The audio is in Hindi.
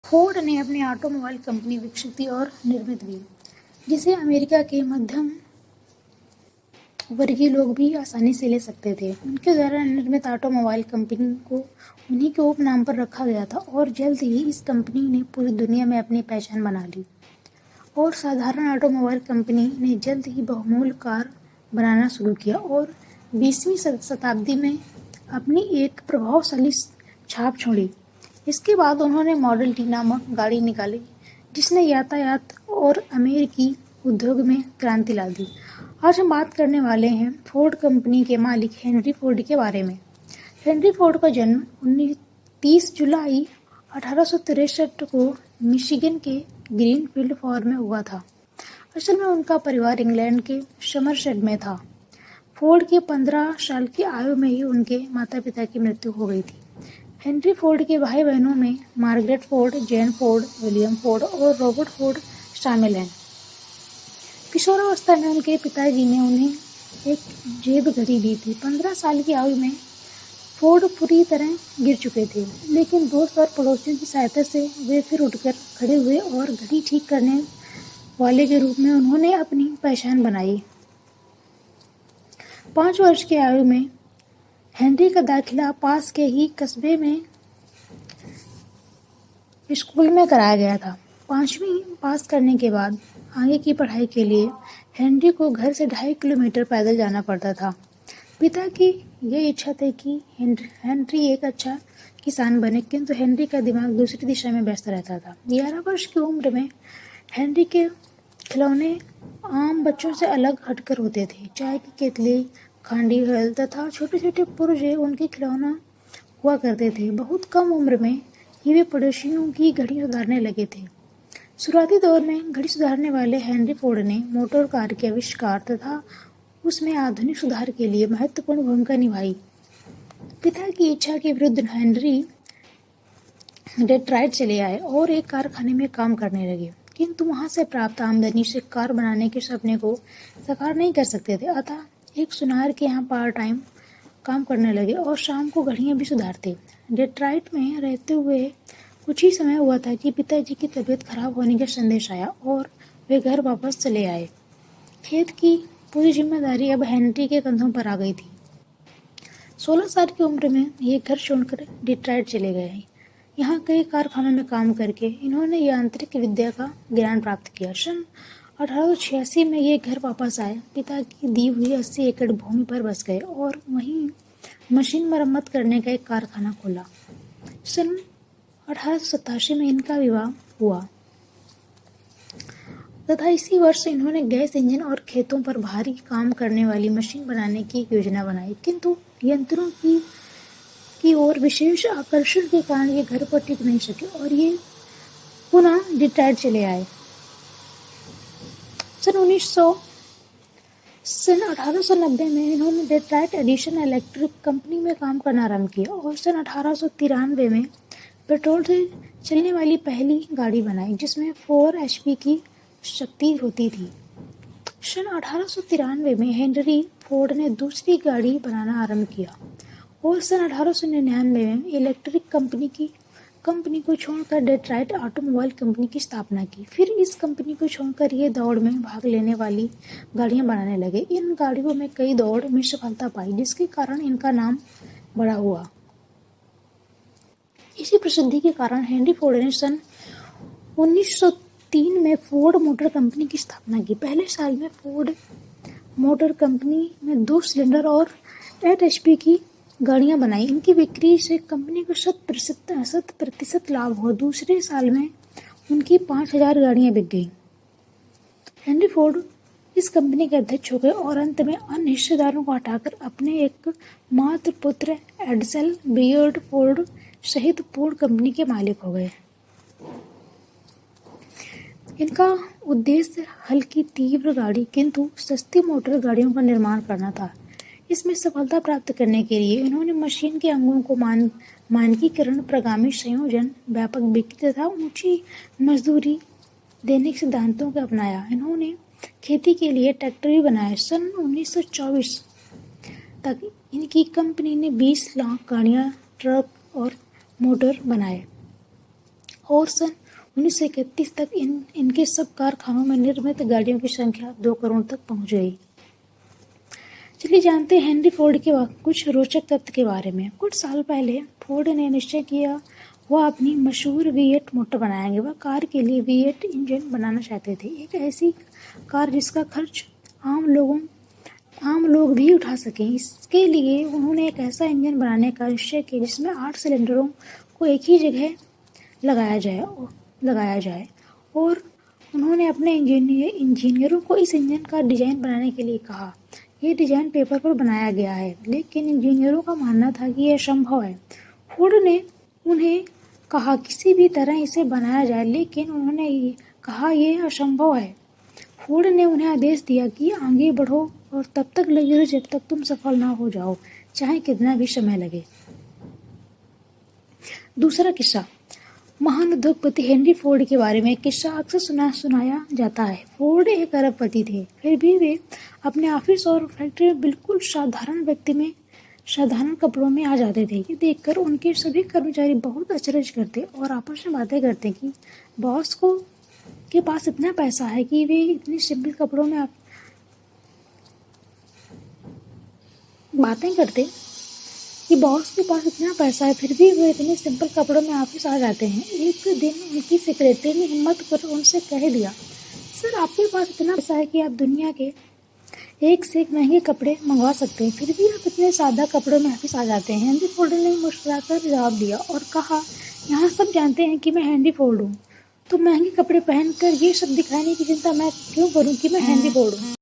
फोर्ड ने अपनी ऑटोमोबाइल कंपनी विकसित की और निर्मित की, जिसे अमेरिका के मध्यम वर्गीय लोग भी आसानी से ले सकते थे। उनके द्वारा निर्मित ऑटोमोबाइल कंपनी को उन्हीं के उपनाम पर रखा गया था और जल्द ही इस कंपनी ने पूरी दुनिया में अपनी पहचान बना ली। और साधारण ऑटोमोबाइल कंपनी ने जल्द ही बहुमूल्य कार बनाना शुरू किया और 20वीं शताब्दी में अपनी एक प्रभावशाली छाप छोड़ी। इसके बाद उन्होंने मॉडल टी नामक गाड़ी निकाली, जिसने यातायात और अमेरिकी उद्योग में क्रांति ला दी। आज हम बात करने वाले हैं फोर्ड कंपनी के मालिक हेनरी फोर्ड के बारे में। हेनरी फोर्ड का जन्म 30 जुलाई 1863 को मिशिगन के ग्रीनफील्ड फार्म में हुआ था। असल में उनका परिवार इंग्लैंड के समरसेट में था। फोर्ड के 15 साल की आयु में ही उनके माता पिता की मृत्यु हो गई थी। हेनरी फोर्ड के भाई बहनों में Margaret Ford, Jain Ford, William Ford और रॉबर्ट फोर्ड शामिल हैं। किशोरावस्था में उनके पिताजी ने उन्हें एक जेब घड़ी दी थी। 15 साल की आयु में फोर्ड पूरी तरह गिर चुके थे, लेकिन दोस्त और पड़ोसियों की सहायता से वे फिर उठकर खड़े हुए और घड़ी ठीक करने वाले के रूप में उन्होंने अपनी पहचान बनाई। 5 वर्ष की आयु में हेनरी का दाखिला पास के ही कस्बे में स्कूल में कराया गया था। 5वीं पास करने के बाद आगे की पढ़ाई के लिए हेनरी को घर से 2.5 किलोमीटर पैदल जाना पड़ता था। पिता की यह इच्छा थी कि हेनरी एक अच्छा किसान बने, किंतु हेनरी का दिमाग दूसरी दिशा में व्यस्त रहता था। 11 वर्ष की उम्र में हेनरी के खिलौने आम बच्चों से अलग हटकर होते थे। चाय की केतली, खांडी हल तथा छोटे छोटे पुर्जे उनके खिलौना हुआ करते थे। बहुत कम उम्र में ही वे पड़ोसियों की घड़ी सुधारने लगे थे। शुरुआती दौर में घड़ी सुधारने वाले हेनरी फोर्ड ने मोटर कार के आविष्कार तथा उसमें आधुनिक सुधार के लिए महत्वपूर्ण भूमिका निभाई। पिता की इच्छा के विरुद्ध हेनरी डेट्रॉइट चले आए और एक कारखाने में काम करने लगे, किंतु वहां से प्राप्त आमदनी से कार बनाने के सपने को साकार नहीं कर सकते थे। अतः एक सुनार के यहाँ पार्ट टाइम काम करने लगे और शाम को घड़ियां भी सुधारते। डेट्रॉइट में रहते हुए कुछ ही समय हुआ था कि पिताजी की तबीयत खराब होने का संदेश आया और वे घर वापस चले आए। खेत की पूरी जिम्मेदारी अब हेनरी के कंधों पर आ गई थी। 16 साल की उम्र में ये घर छोड़कर डेट्रॉइट चले गए। यहाँ कई कारखानों में काम करके इन्होंने यांत्रिक विद्या का ज्ञान प्राप्त किया। सन 1886 में ये घर वापस आए। पिता की दी हुई 80 एकड़ भूमि पर बस गए और वहीं मशीन मरम्मत करने का एक कारखाना खोला। सन 1887 में इनका विवाह हुआ तथा इसी वर्ष इन्होंने गैस इंजन और खेतों पर भारी काम करने वाली मशीन बनाने की योजना बनाई, किंतु यंत्रों की ओर विशेष आकर्षण के कारण ये घर पर टिक नहीं सके और ये पुनः डेट्रॉइट चले आए। सन 1890 में इन्होंने डेट्रॉइट एडिसन इलेक्ट्रिक कंपनी में काम करना आरंभ किया और सन 1893 में पेट्रोल से चलने वाली पहली गाड़ी बनाई, जिसमें 4 HP की शक्ति होती थी। सन 1893 में हेनरी फोर्ड ने दूसरी गाड़ी बनाना आरंभ किया और सन 1899 में इलेक्ट्रिक कंपनी को छोड़कर डेट्रॉइट ऑटोमोबाइल कंपनी की स्थापना की। फिर इस कंपनी को छोड़कर ये दौड़ में भाग लेने वाली गाड़ियां बनाने लगे। इन गाड़ियों में कई दौड़ में सफलता पाई, जिसके कारण इनका नाम बड़ा हुआ। इसी प्रसिद्धि के कारण हेनरी फोर्ड ने सन 1903 में फोर्ड मोटर कंपनी की स्थापना की। पहले साल में फोर्ड मोटर कंपनी में 2 सिलेंडर और 8 HP की गाड़ियां बनाई। इनकी बिक्री से कंपनी को 100% लाभ हुआ। दूसरे साल में उनकी 5000 गाड़ियां बिक गईं। हेनरी फोर्ड इस कंपनी के अध्यक्ष हो गए और अंत में अन्य हिस्सेदारों को हटाकर अपने एक मात्र पुत्र एडसल बियर्ड फोर्ड सहित पूर्ण कंपनी के मालिक हो गए। इनका उद्देश्य हल्की तीव्र गाड़ी किंतु सस्ती मोटर गाड़ियों का निर्माण करना था। इसमें सफलता प्राप्त करने के लिए इन्होंने मशीन के अंगों को मानकीकरण, प्रगामी संयोजन, व्यापक बिक्री तथा ऊंची मजदूरी देने के सिद्धांतों को अपनाया। इन्होंने खेती के लिए ट्रैक्टर भी बनाए। सन 1924 तक इनकी कंपनी ने 20 लाख गाड़ियां, ट्रक और मोटर बनाए और सन 1931 तक इनके सब कारखानों में निर्मित गाड़ियों की संख्या 2 करोड़ तक पहुंच गई। चलिए जानते हैं हेनरी फोर्ड के कुछ रोचक तथ्य के बारे में। कुछ साल पहले फोर्ड ने निश्चय किया वह अपनी मशहूर V8 मोटर बनाएंगे। वह कार के लिए V8 इंजन बनाना चाहते थे, एक ऐसी कार जिसका खर्च आम लोग भी उठा सकें। इसके लिए उन्होंने एक ऐसा इंजन बनाने का निश्चय किया जिसमें 8 सिलेंडरों को एक ही जगह लगाया जाए और उन्होंने अपने इंजीनियरों को इस इंजन का डिजाइन बनाने के लिए कहा। यह डिजाइन पेपर पर बनाया गया है, लेकिन इंजीनियरों का मानना था कि यह असंभव है। फोर्ड ने उन्हें कहा किसी भी तरह इसे बनाया जाए, लेकिन उन्होंने कहा यह असंभव है। फोर्ड ने उन्हें आदेश दिया कि आगे बढ़ो और तब तक लगे रहो जब तक तुम सफल ना हो जाओ, चाहे कितना भी समय लगे। दूसरा किस्सा, महान उद्योगपति हेनरी फोर्ड के बारे में एक किस्सा अक्सर सुनाया जाता है। फोर्ड एक अरबपति थे, फिर भी वे अपने ऑफिस और फैक्ट्री में बिल्कुल साधारण कपड़ों में आ जाते थे। ये देखकर उनके सभी कर्मचारी बहुत अचरज करते और आपस में बातें करते कि बॉस के पास इतना पैसा है कि वे इतनी सिंपल कपड़ों में बातें करते कि बॉस के पास इतना पैसा है फिर भी वो इतने सिंपल कपड़ों में ऑफिस आ जाते हैं। एक दिन उनकी सेक्रेटरी ने हिम्मत कर उनसे कह दिया, सर आपके पास इतना पैसा है कि आप दुनिया के एक से एक महंगे कपड़े मंगवा सकते हैं, फिर भी आप इतने सादा कपड़ों में ऑफिस आ जाते हैं। हेनरी फोर्ड ने मुस्कुराकर जवाब दिया और कहा, यहाँ सब जानते हैं कि मैं हेनरी फोर्ड हूँ, तो महंगे कपड़े पहनकर ये सब दिखाने की चिंता मैं क्यों करूँ कि मैं हेनरी फोर्ड हूँ।